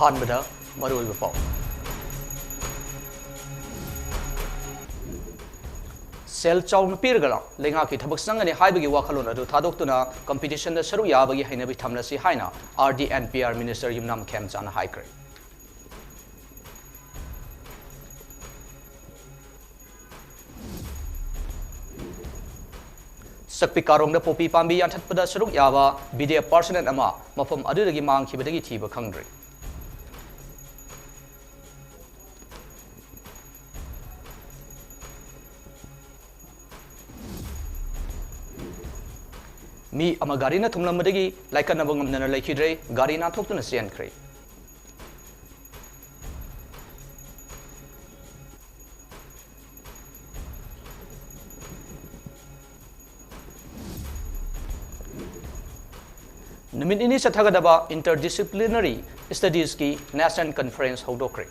ꯑꯍꯥꯟꯕꯗ ꯃꯔꯨꯑꯣꯏꯕ ꯄꯥꯎ ꯁꯦꯜ ꯆꯥꯎꯅ ꯄꯤꯔꯒ ꯂꯩꯉꯥꯛꯀꯤ ꯊꯕꯛ ꯆꯪꯒꯅꯤ ꯍꯥꯏꯕꯒꯤ ꯋꯥꯈꯜꯂꯣꯟ ꯑꯗꯨ ꯊꯥꯗꯣꯛꯇꯨꯅ ꯀꯝꯄꯤꯇꯤꯁꯟꯗ ꯁꯔꯨꯛ ꯌꯥꯕꯒꯤ ꯍꯩꯅꯕꯤ ꯊꯝꯂꯁꯤ ꯍꯥꯏꯅ RD&PR ꯃꯤꯅꯤꯁꯇꯔ ꯌꯨꯝꯅꯥꯝ ꯈꯦꯝꯆꯥꯅ ꯍꯥꯏꯈ꯭ꯔꯦ꯫ ꯁꯛꯄꯤ ꯀꯥꯔꯣꯡꯗ ꯄꯣꯄꯤ ꯄꯥꯝꯕꯤ ꯌꯥꯟꯊꯠꯄꯗ ꯁꯔꯨꯛ ꯌꯥꯕ BDF ꯄꯥꯔꯁꯣꯅꯦꯜ ꯑꯃ ꯃꯐꯝ ꯑꯗꯨꯗꯒꯤ ꯃꯥꯡꯈꯤꯕꯗꯒꯤ ꯊꯤꯕ ꯈꯪꯗ꯭ꯔꯤ꯫ ꯃꯤ ꯑꯃ ꯒꯥꯔꯤꯅ ꯊꯨꯝꯂꯝꯕꯗꯒꯤ ꯂꯥꯏꯀꯠꯅꯕ ꯉꯝꯗꯅ ꯂꯩꯈꯤꯗ꯭ꯔꯦ, ꯒꯥꯔꯤ ꯅꯥꯟꯊꯣꯛꯇꯨꯅ ꯆꯦꯟꯈ꯭ꯔꯦ꯫ नुमित इनी चथगदबा इंटरडिसिप्लिनरी स्टडीज की नेशनल कॉन्फ्रेंस होदोक्रे।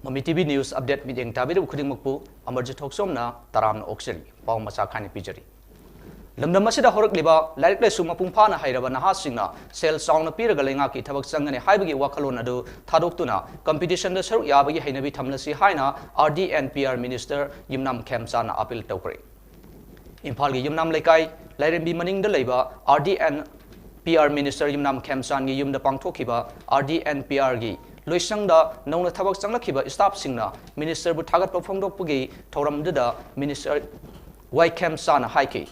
ममी टीवी न्यूज अपडेट मिडिंग ताबिर खुदिंग मकपु अमरजित थोकसोमना तराम ऑक्सिली पाव मचा खानी पिजरी लमदम मसिदा होरकलिबा लाइक लेसु मपुंग फाना हाइरबा नहासिंगना सेल साउंड पीरगा लेंगा की थबक संगने हाइबगी वाखलोन अदु थादोक्तुना कंपटीशन द सरुक याबगी हैनबी थमलसी हाइना RD&PR minister Yumnam Khemchand appeal तौक्रे। इम्फाल की युमनाम लेकाई लाइरेंबी मनिंग द लेबा RD&PR मिनिस्टर युमनाम खेमचान की युमदा पांगथोखिबा RD&PR की लोइसंगदा नौना थबक चंगलखिबा स्टाफ सिंगना मिनिस्टर बु थागत फोंगदोकपुगी थौरमदुदा मिनिस्टर वाई खेमचाना हाइकी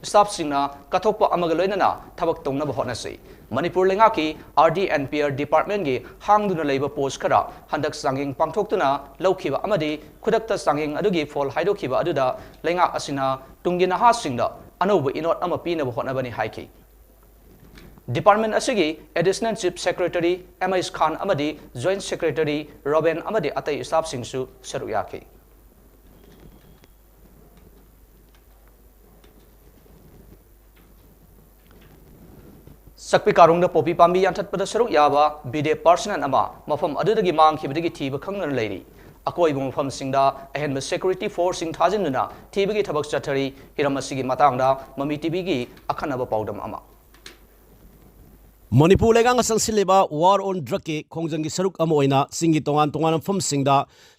स्टाफ सिंगना कथोप अमग लोइनना थबक तौनब होनसै। मणिपुर लेंगाकी RD&PR डिपार्टमेंट की हांगदुना लेबा पोस्ट खरा हंदक सांगिंग पांगथोक्तुना लौखिबा अमदि खुदक्ता सांगिंग अदुगी फॉल हाइदोखिबा अदुदा लेंगा असिना तुंगी नहा सिंगदा अनौब इनोट अमा पीनब होनबनि हाइकी। डिपार्टमेंट असिगी additional chief secretary MS Khan अमदी जॉइंट सेक्रेटरी रोबेन अमदी अतई स्टाफ सिंगसु सरुक याखी। सक्पी कारुंग पोपी पांबी यान्थतपद सरुक याबा BDF पर्सनल अमा मफम अदुदगी मांगखिबदगी थीब खंगन लेरी। अकोइब मफम सिंगदा अहेनब सिक्योरिटी फोर्स सिंग थाजिनुना थीबगी थबक चथरी हिरम असिगी मतांगदा ममी टीवी की अखनब पाउदम अमा। मणिपुर लेगांग संसिलेबा वार ऑन ड्रग के खोंजंगी सरुक अम ओइना सिंगी तोंगान तोंगान मफम सिंगदा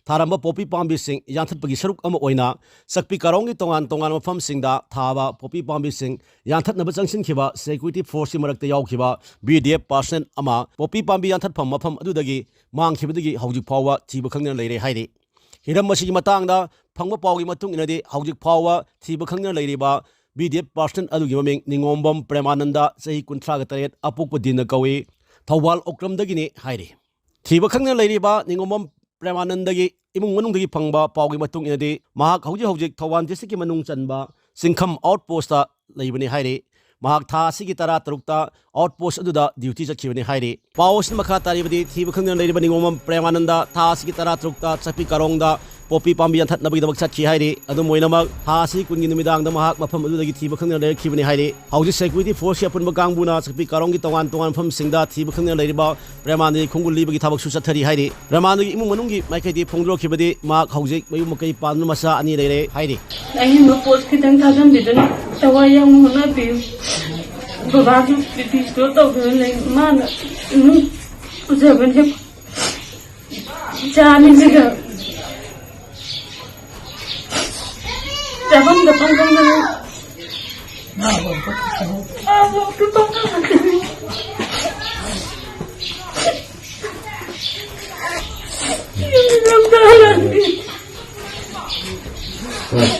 थारंबा पोपी पांबी सिंग यान्थतपगी सरुक अम ओइना सक्पी कारोंगी तोंगान तोंगान मफम सिंगदा थाबा पोपी पांबी सिंग यान्थतनब चंगसिनखिबा सिक्योरिटी फोर्स की मरक्ता यावखिबा BDF पर्सनल अमा पोपी पांबी यान्थतफम मफम अदुदगी मांगखिबदगी हौजिक फाववा थीब खंगना लेरे हाइरे। हिरम मसिगी मतांगदा फंगबा पावगी मतुंग इनदि हौजिक फाववा थीब खंगना लेरिबा BDF पर्सनल अदुगी ममिंग निंगोंबम प्रेमानंदा चही 38 अपुप दिन कौई थौबाल ओक्रमदगिनी हाइरे। थीब खंगना लेरिबा निंगोंबम प्रेमानंदगी इमुंग मनुंगदगी फंगबा पावगी मतुंग इनदि महाक हौजिक थौबाल डिस्ट्रिक्ट की मनुंग चनबा सिंखम आउटपोस्ट लेबनी हाइरे। महाक था सिगी तरा तरुक्ता आउटपोस्ट अदुदा ड्यूटी चखिबनी हाइरे। पावस मखा तारिबदी थीब खंगना लेरिबा निंगोंबम प्रेमानंदा था सिगी तरा तरुक्ता चपी कारोंगदा पोपी पांबी यान्थतनबगीदमक चखि हाइरे। अदुम ओइनमक हासी कुनगी नुमिदांगदा महाक मफम अदुदगी थीब खंगना लेरखिबनी हाइरे। हौजिक सिक्योरिटी फोर्स की अपुनबा कांगबुना चपी कारोंगी तोंगान तोंगान मफम सिंगदा थीब खंगना लेरिबा प्रेमानंदी खुंगुल लीबगी थबक सुचथरी हाइरे। प्रेमानंदी इमुंग मनुंगी माइकैदी फोंगदोखिबदी महाक हौजिक मयु मकई पान मसा अनि लेरे हाइरे। अहिम पोस्ट खितंग थाजमदिदना तवाय yang होना पियो बाबाजू पिपिस्तो तौदने माना उजबने जाने जगह जबन दपन करना वो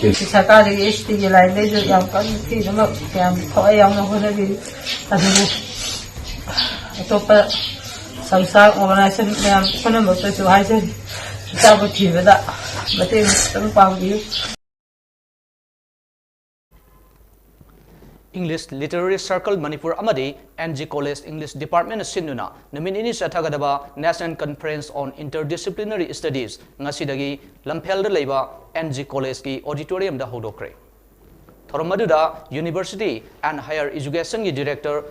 तो सरकारी ST की लाइन ले जो यहाँ का थी ना मैं क्या थोड़ा यहाँ ना होने भी अभी तो पर संसार ऑर्गेनाइजेशन में हम कौन हम लोग तो हाई से सब ठीक है दा बते तुम पाऊंगी। English Literary Circle Manipur Amadi NG College English Department Sinuna Namini Sathagadaba National Conference on Interdisciplinary Studies Ngasidagi Lampel Leba NG College ki Auditorium da Hodokre Thorom maduda University and Higher Education gi Director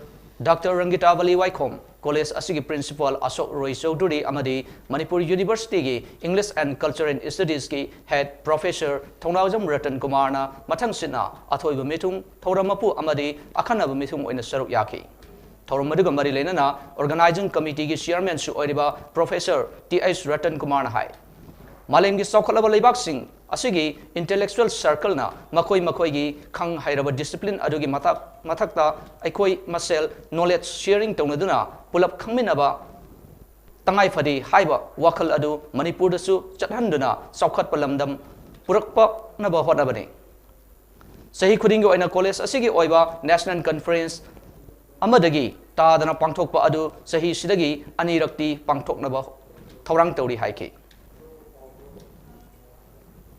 Dr. Rangita Vali Waikhom, College asigi Principal Ashok Roy Chaudhuri amadi Manipur University gi English and Culture and Studies gi Head Professor Thongnawjam Ratan Kumar na mathang sina athoiba mithung thoramapu amadi akhanaba mithung oina saruk yaki. Thorom maduga mari lenana Organizing Committee gi Chairman su oiriba Professor T.H. Ratan Kumar na hai. Malem gi sokhalaba leibak sing asigi intellectual circle na makoi gi khang hairaba discipline adugi mathakta aikoi masel knowledge sharing tonaduna pulap khangminaba tangai phadi haiba wakhal adu Manipur da su chathanduna saukhat palamdam purakpa naba hodabani sahi khuding oina college asigi oiba national conference amadagi tadana pangthokpa adu sahi sidagi anirakti pangthoknaba thorang tawri haiki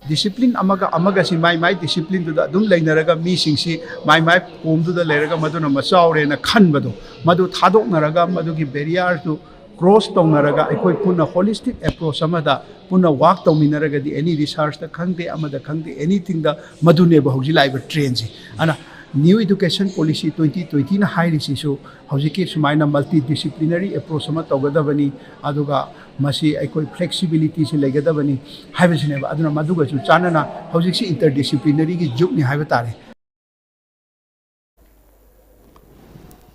discipline amaga si mai discipline to da dum lainaraga mi singsi mai pom to da leraga maduna masaure na khanbado madu thadok naraga madu ki barrier to cross tonaraga ekoi puna holistic approach amada puna walk to minaraga di any research da khangde amada khangde anything da madune ba hoji live train ji ana new education policy 2020 na high risisu hojiki sumaina multidisciplinary approach ama togadabani aduga masi aikoi flexibility se legadabani haibasine ba aduna maduga su chanana hojiksi interdisciplinary gi juk ni haiba tare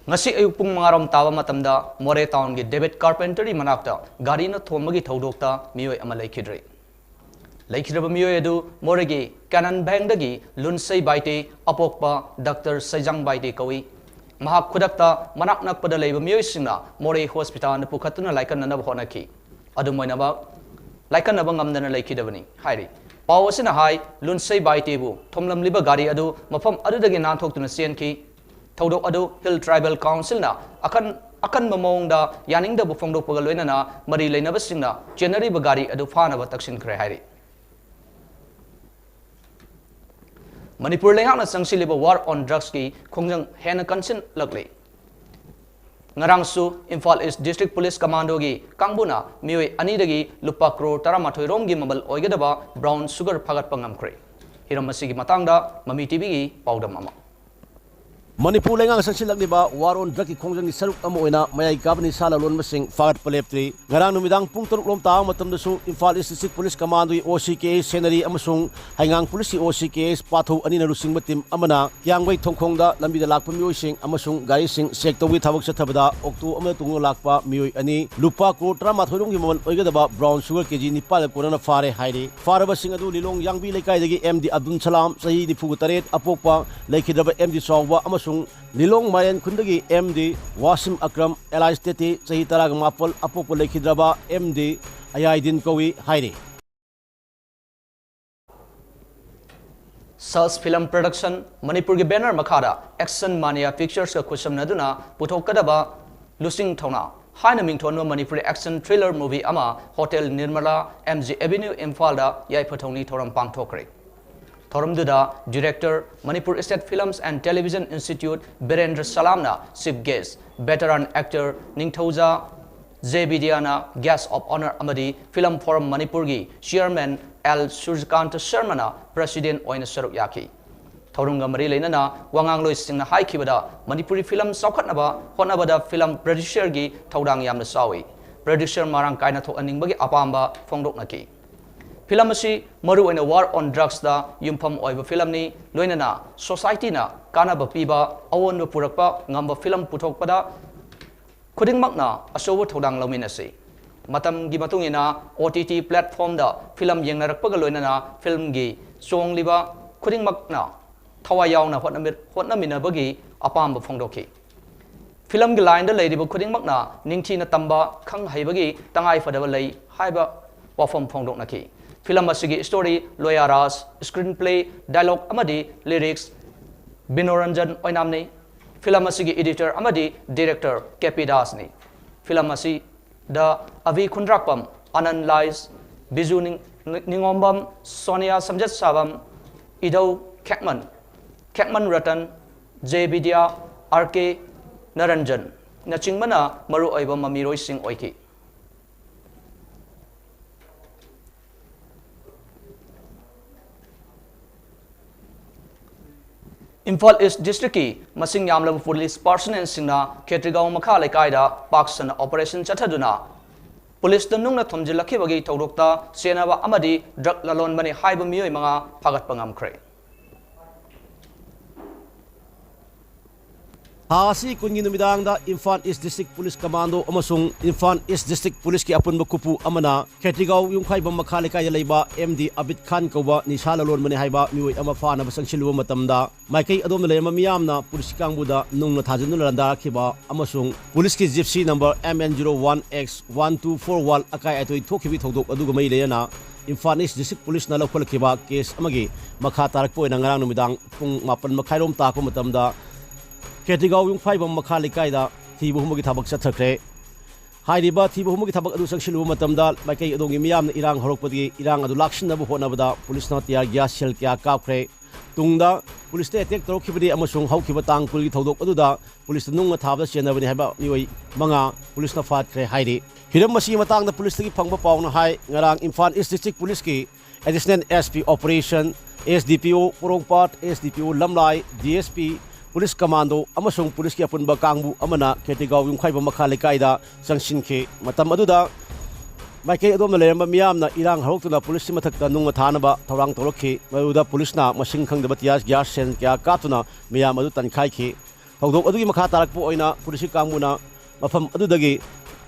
ngasi ayuk pung mangarom tawa matamda More Town gi David Carpentry manakta gari na thomagi thodokta mioi ama laikhidre laikhiraba mioi edu moregi Canon Bank dagi lunsai baite apokpa Dr. Saijang baite kawi mahak khudakta manak nakpada leiba mioi singna More Hospital na pukhatuna laikan nanab honaki adu moinaba laikan naba ngamdana laikhidabani hairi pawasina hai lunsai baite bu thomlam liba gari adu mafam adu dagi nan thoktuna senki thodok adu Hill Tribal Council na akan mamong da yaning da bu phongdok pagaloina na mari leinaba singna January ba gari adu phana ba taksin khre hairi Manipur lehang na sangsiliba war on drugs ki khongjang hena kansin lakle ngarang su Imphal East District Police Commando gi kangbuna mioi ani dagi lupa crore 18 rom gi mabal oigedaba brown sugar phagat pangam khre hiram masigi matangda Mami TV gi paudam ama Manipur lengang sansilakliba war on drug ki khongjang ni saruk ama oina mayai gabni sala lon masing fagat paleptri ngarang numidang pung turuk lom taang matam dasu Imphal East District Police Commando i OCK Senary amasung haingang police OCK pathu ani na rusing matim amana kyangwei thongkhong da lambi da lakpa mioi sing amasung gari sing sek towi thabak chathabada oktu amna tungo lakpa mioi ani lupa ko trama thoirong gi mamal oigadaba brown sugar kg ni pal ko na fare hairi faraba sing adu lilong yangbi lekai dagi MD Abdul Salam sahi ni phugu taret apokpa lekhidaba MD sawwa amasung Lilong Mayan Kundagi MD Wasim Akram Eli Steti Sahi Tarag Mapol Apopo Lekhidraba MD Ayaidin Kawi Hairi Sals Film Production Manipur gi banner makhada Action Mania Pictures ka khusam naduna puthokadaba lusing thona haina mingthonwa Manipur action thriller movie ama Hotel Nirmala MG Avenue Imphal da yai phathongni thoram pangthokre Thoramduda Director Manipur State Films and Television Institute Birendra Salamna Chief Guest Veteran Actor Ningthauja Zebidiana Guest of Honor Amadi Film Forum Manipur gi Chairman L Surjkant Sharmana President oina saruk yaki Thorunga mari leinana wangang loi singna haikibada Manipuri film saukhatnaba honabada film producer gi thodang yamna sawi producer marang kaina thokaningbagi apamba phongdoknaki Film asi maru oina war on drugs da yumpham oiba film ni loinana society na kana ba piba awon ba purakpa ngamba film puthokpada khudingmakna asobo thodang lominasi matam gi matungina OTT platform da film yengnarakpaga loinana film gi song liba khudingmakna thawayawna hotnamina bagi apamba phongdoki film gi line da leidiba khudingmakna ningthina tamba khang haibagi tangai fadaba lei haiba wafam phongdoknaki Film asigi story loyaras screenplay dialogue amadi lyrics Binoranjan oinamni film asigi editor amadi director KP Das ni film asi da Avi Khundrakpam Anand Lais Biju Ningombam Sonia Samjat Sabam Idau Kekman Ratan J Vidya RK Naranjan nachingmana maru oiba mamiroi sing oiki Imphal east district की मसिंग यामलब police personnel सिंगना खेत्रीगांव मखा लेकायदा पाक्सन operation चथदुना police नुंगना थोमजिलखिबगी थौदोक्ता सेनाबा अमदी ड्रग ललोनबनी हाइब मियोय मंगा फागतपा ngamkhre Hasi kungi numidangda Imphal East District Police Commando amasung Imphal East District Police ki apunba kupu amana Khetrigaw yungkhaiba makhalika ya leiba MD Abid Khan kowa nishala lon mani haiba mioi ama fa na basangsilwa matamda maikai adom na lema miyamna police kangbuda nungna thajinu landa khiba amasung police ki gypsy number MN01X1241 akai atoi thokhibi thodok aduga mai leyana Imphal East District Police na lokhol khiba case amagi makha tarak po na ngarang numidang pung 8 makhairom ta ko matamda Khetrigaw yungkhaiba makha likaida thibu humagi thabak chathakre hairiba thibu humagi thabak adu sangsilu matamda maikai adongi miyamna irang horokpadi irang adu lakshinnabu honabada police na tiya gas shell kya kapkhre tungda police te attack torokibadi amasung haukiba tangpulgi thodok aduda police nungna thabda chenabani haiba nioi manga police na fatkre hairi hiram masi matangda police gi phangba pawna hai ngarang Imphal East District Police ki additional SP operation SDPO Porongpat SDPO Lamlai DSP Police Commando amasung police ki apunba kangbu amana Khetrigaw yungkhaiba makha lekaida sangsinke matam aduda maikai adom na leramba miyamna irang haroktuna police mathakta nunga thanaba thorang torokhi maduda police na masing khangdaba tias gas sen kya katuna miyam adu tankhai khi thogdok adugi makha tarakpu oina police kangmuna mafam adudagi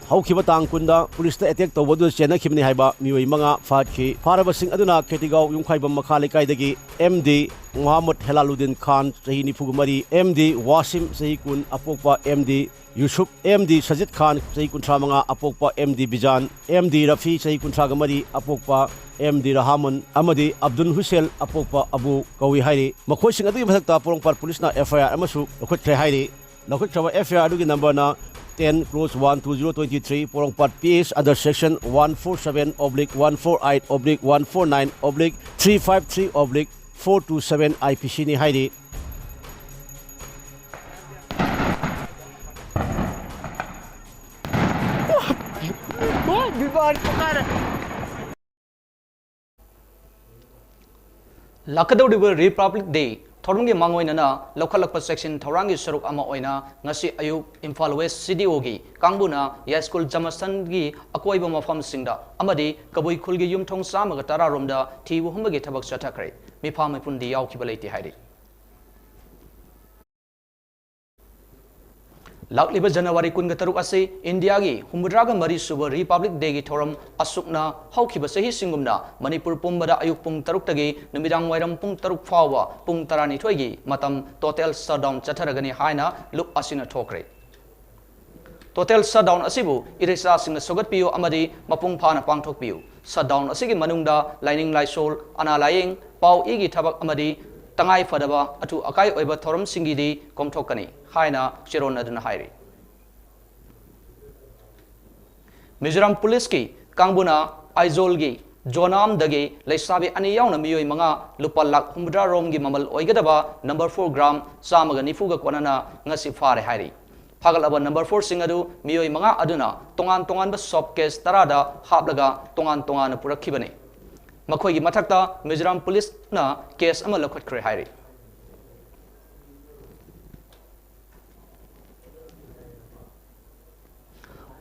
haukiba tangkunda police ta attack tawadu chena khibni haiba mioi manga fathi farabasing aduna Khetrigaw yungkhaiba makha lekaidagi MD Muhammad Helaluddin Khan sahi nifugumari MD Wasim sahi kun apokpa MD Yusuf MD Sajid Khan sahi kuntra manga apokpa MD Bijan MD Rafi sahi kuntra gamari apokpa MD Rahman amadi Abdul Hussein apokpa Abu Kawi hairi makhoi sing adu mathakta Porongpat police na FIR amasu lokhotkhre hairi lokhotkhra FIR adugi number na 10/1/2023 Porongpat PS under section 147/148/149/353/427 IPC ni hairi Lakadodiba Republic Day Thorungi Mangoinana Lokalakpa section Thorangi Saruk Ama Oina Ngasi Ayuk Imphal West CDO gi Kangbuna Ya School Jamasan gi Akoiba Mafam Singda Amadi Kabui Khulgi Yumthong Samaga Tararomda Thibu Humagi Thabak Chathakre Mipha Mipundi Yaukibalati Hairi Lakliba January Kunga Taruk Ase India gi Humdraga Mari Suba Republic Day gi Thoram Asukna Haukiba Sahi Singumna Manipur Pumbada Ayuk Pung Taruk Tagi Numidang Wairam Pung Taruk Fawa Pung Tarani Twagi Matam Total Shutdown Chatharagani Haina Look Asina Tokre Total Shutdown Asibu Irisa Singna Sogat Pio Amadi Mapung Pana Pangtok Pio Shutdown Asigi Manungda Lining Lysol Ana Lying Pau Igi Tabak Amadi Tangai Fadaba Atu Akai Oiba Thoram Singidi Komtokani Haina Chiron Adana Hairi Mizoram Police ki Kangbuna Aizolgi Jonam Dagi Laisabi Ani Yauna Miyoi Manga Lupalak Humdra Romgi Mamal Oigadaba number 4 gram Samaga Nifuga Kwanana Ngasi Fare Hairi Pagalaba number 4 Singadu Miyoi Manga Aduna Tongan Tongan Sop Case Tarada Hablaga Tongan Tongan Purakibane Makoigi Matakta Mizoram Police na case ama lokot kre hairi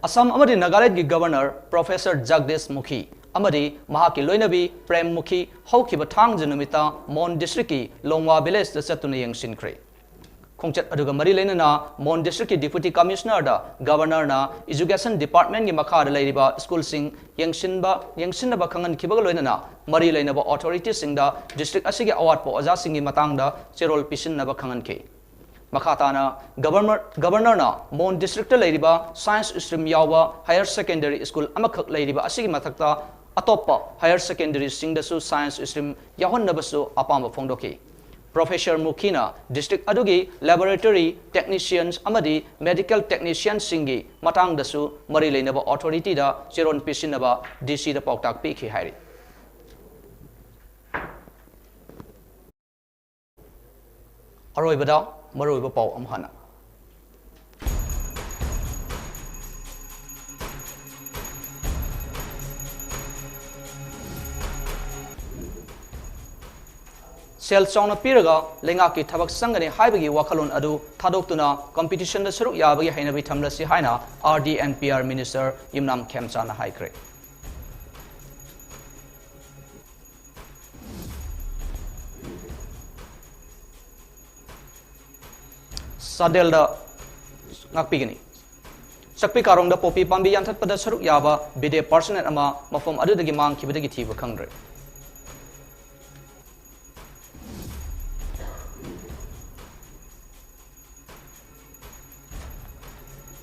Assam amadi Nagaland gi Governor Professor Jagdish Mukhi amadi Mahaki Loinabi Prem Mukhi haukiba thang janumita Mon District ki Longwa Village da satuna yangsin kre Khongchat aduga mari leinana Mon District ki Deputy Commissioner da Governor na Education Department gi makha da leiriba school sing yangsinba khangan khibaga loinana mari leinaba authority sing da district asigi award po aja singi matang da cherol pisinna ba khangan ke Makhatana Governor na Mon District leiriba Science Stream yawa Higher Secondary School amakhak leiriba asigi mathakta atoppa Higher Secondary sing da su Science Stream yahon nabasu apamba phongdoki Professor Mukhina District Adugi Laboratory Technicians Amadi Medical Technicians Singi Matang Dasu Mari Lainaba Authority da Chiron Pisinaba DC da Pautak Piki Hairi Aroibada Maroiba Pau Amhana ꯁꯦꯜ ꯆꯥꯎꯅ ꯄꯤꯔꯒ ꯂꯩꯉꯥꯛꯀꯤ ꯊꯕꯛ ꯆꯪꯒꯅꯤ ꯍꯥꯏꯕꯒꯤ ꯋꯥꯈꯜꯂꯣꯟ ꯑꯗꯨ ꯊꯥꯗꯣꯛꯇꯨꯅ ꯀꯝꯄꯤꯇꯤꯁꯟꯗ ꯁꯔꯨꯛ ꯌꯥꯕꯒꯤ ꯍꯩꯅꯕꯤ ꯊꯝꯂꯁꯤ ꯍꯥꯏꯅ RD&PR ꯃꯤꯅꯤꯁꯇꯔ ꯌꯨꯝꯅꯥꯝ ꯈꯦꯝꯆꯥꯅ ꯍꯥꯏꯈ꯭ꯔꯦ꯫ Sadelda ngakpigani sakpi karongda popi pambi yanthatpada saruk yaba bide personate ama mafom adudagi mangkhibadagi thiba khangre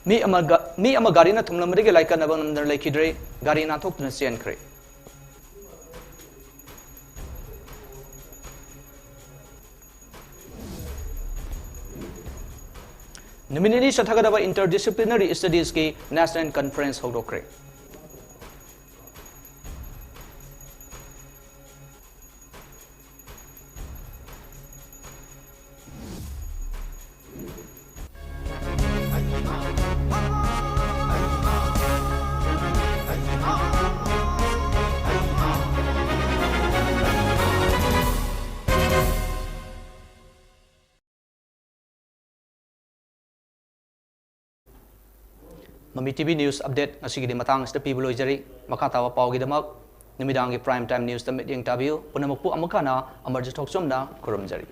mi ama gari na thumlamrige laika nabang namdar laikidre gari na thokna senkre Nominally Shathagadaba Interdisciplinary Studies ki National Conference hodokre. Mami TV News Update ngasigi di matang sida pibuloi jari makatawa paugi damak nimidangi prime time news tamit yang tabiu punamukpu amakana AMARJIT THOKCHOM na kurum jari.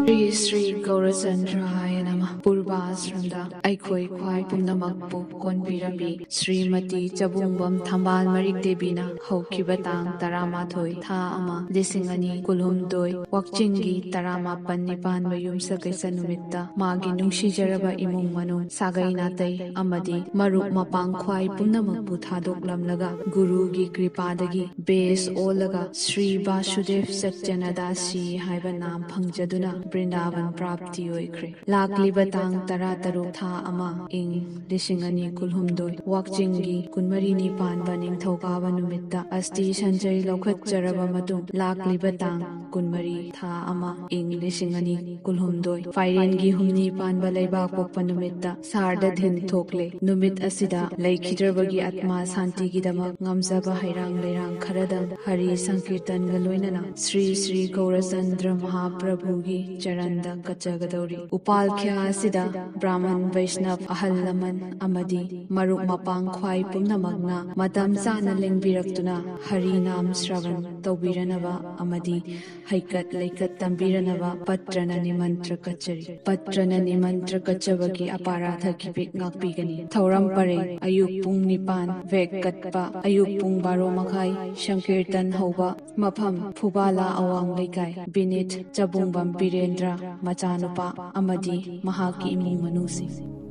Sri Sri Gaurachandraya Namah Purvasramda Aikhoi Khwai Pumnamakpu Konbirami Srimati Chabungbam Thambal Marik Debina Haukiba Tang Taramathoi Tha Ama Lisingani Kulhumdoi Wakchingi Taramapan Nipan Mayum Sagaisa Numitta Magi Nungsijaraba Imung Manun Sagai Natai Amadi Maruk Mapang Khwai Pumnamakpu Thadok Lamlaga Guru Gi Kripadagi Base Olaga Sri Vasudev Satyanadasi Haiba Nam Phangjaduna Brindavan Prapti Oikre Lakliba Tang Tarataruk Tha Ama Ing Lisingani Kulhumdoi Wakchingi Kunmarini Panba Ningthokaba Numitta Asti Sanjay Lokhat Jaraba Matung Lakliba Tang Kunmari Tha Ama Ing Lisingani Kulhumdoi Fairengi Humni Panba Laibak Pokpa Numitta Sarda Dhin Thokle Numit Asida Laikhidrabagi Atma Santi Gidamak Ngamzaba Hairang Leirang Kharadang Hari Sankirtan Galoinana Sri Sri Gaurachandra Mahaprabhugi Charanda Kachagadauri Upal Khya Sida Brahman Vaishnav Ahal Laman Amadi Maruk Mapang Khwai Pumnamagna Matam Sana Lengbirakuna Hari Nam Shravan Taubiranava Amadi Haikat Laikat Tambiranava Patrana Nimantra Kachari Patrana Nimantra Kachavaki Aparatha Kipik Ngakpigani Thauram Pare Ayuk Pung Nipan Vek Katpa Ayuk Pung Baro Makai Shankirtan Hova Mafam Phubala Awang Laikai Binit Chabungbam Birendra Machanupa Amadi Mahaki Imung Manusi